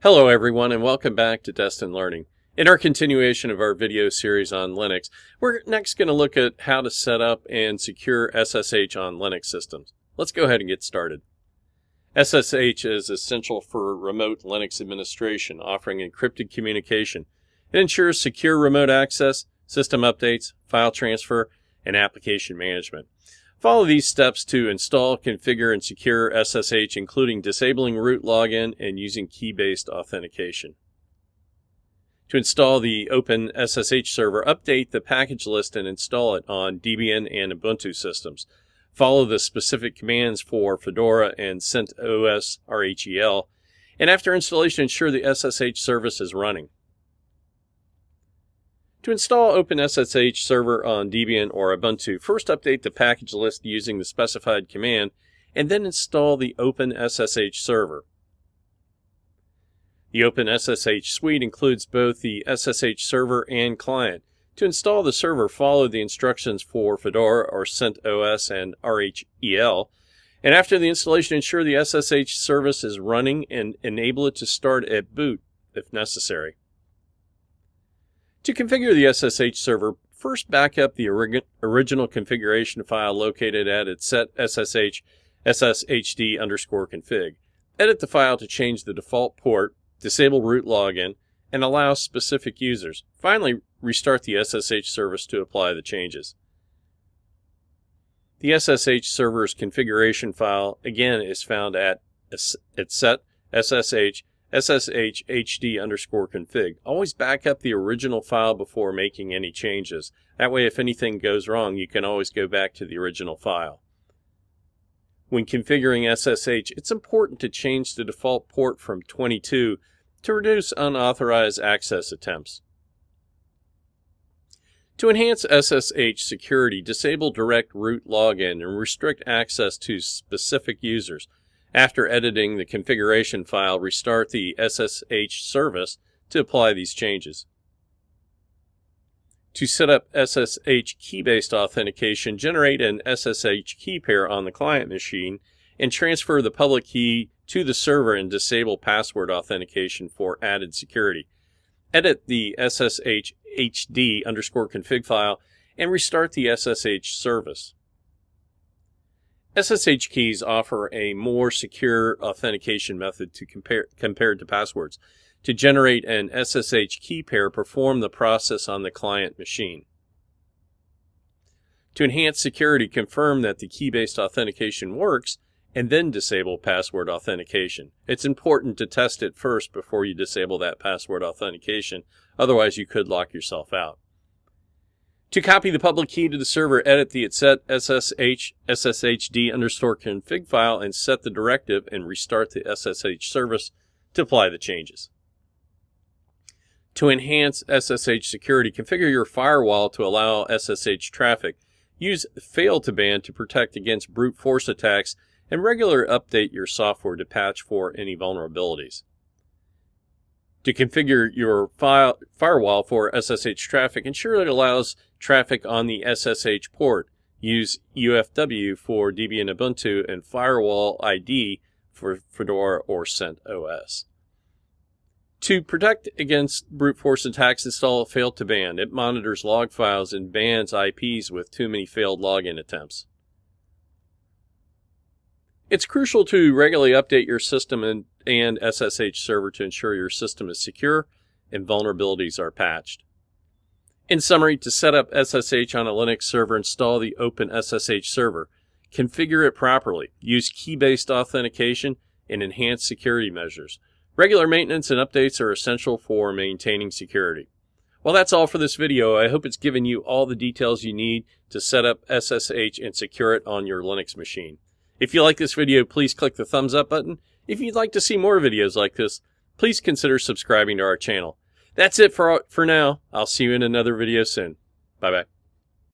Hello everyone and welcome back to Destin Learning. In our continuation of our video series on Linux, we're next going to look at how to set up and secure SSH on Linux systems. Let's go ahead and get started. SSH is essential for remote Linux administration, offering encrypted communication. It ensures secure remote access, system updates, file transfer, and application management. Follow these steps to install, configure, and secure SSH, including disabling root login and using key-based authentication. To install the OpenSSH server, update the package list and install it on Debian and Ubuntu systems. Follow the specific commands for Fedora and CentOS RHEL, and after installation, ensure the SSH service is running. To install OpenSSH server on Debian or Ubuntu, first update the package list using the specified command, and then install the OpenSSH server. The OpenSSH suite includes both the SSH server and client. To install the server, follow the instructions for Fedora or CentOS and RHEL, and after the installation, ensure the SSH service is running and enable it to start at boot if necessary. To configure the SSH server, first back up the original configuration file located at its set SSH sshd_config. Edit the file to change the default port, disable root login, and allow specific users. Finally, restart the SSH service to apply the changes. The SSH server's configuration file, again, is found at its set SSH sshd_config. Always back up the original file before making any changes. That way, if anything goes wrong, you can always go back to the original file. When configuring SSH, it's important to change the default port from 22 to reduce unauthorized access attempts. To enhance SSH security, disable direct root login and restrict access to specific users. After editing the configuration file, restart the SSH service to apply these changes. To set up SSH key-based authentication, generate an SSH key pair on the client machine and transfer the public key to the server and disable password authentication for added security. Edit the sshd_config file and restart the SSH service. SSH keys offer a more secure authentication method compared to passwords. To generate an SSH key pair, perform the process on the client machine. To enhance security, confirm that the key-based authentication works and then disable password authentication. It's important to test it first before you disable that password authentication, otherwise you could lock yourself out. To copy the public key to the server, edit the set SSH sshd_config file and set the directive and restart the SSH service to apply the changes. To enhance SSH security, configure your firewall to allow SSH traffic. Use fail to ban to protect against brute force attacks and regularly update your software to patch for any vulnerabilities. To configure your firewall for SSH traffic, ensure it allows traffic on the SSH port. Use UFW for Debian Ubuntu and Firewall ID for Fedora or CentOS. To protect against brute force attacks, install fail to ban. It monitors log files and bans IPs with too many failed login attempts. It's crucial to regularly update your system and SSH server to ensure your system is secure and vulnerabilities are patched. In summary, to set up SSH on a Linux server, install the OpenSSH server. Configure it properly. Use key-based authentication and enhance security measures. Regular maintenance and updates are essential for maintaining security. Well, that's all for this video. I hope it's given you all the details you need to set up SSH and secure it on your Linux machine. If you like this video, please click the thumbs up button. If you'd like to see more videos like this, please consider subscribing to our channel. That's it for now. I'll see you in another video soon. Bye-bye.